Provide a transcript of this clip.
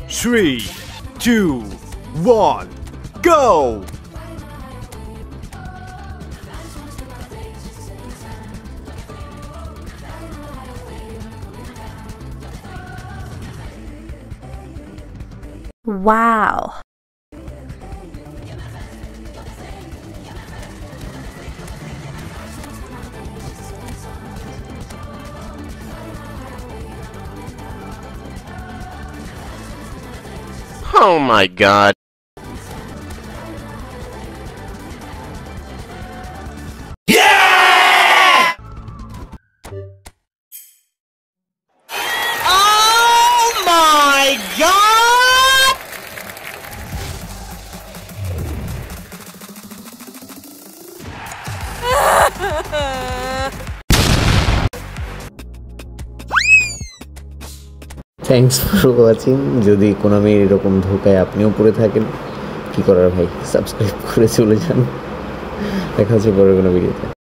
3, 2, 1, go! Wow. Oh my god. Yeah! Oh my god! Thanks for watching. যদি কোনো মেয়ের এরকম ধোকায় আপনিও পড়ে থাকেন, কী করার ভাই, সাবস্ক্রাইব করে চলে যান। দেখা হচ্ছে পরের কোনো ভিডিওতে।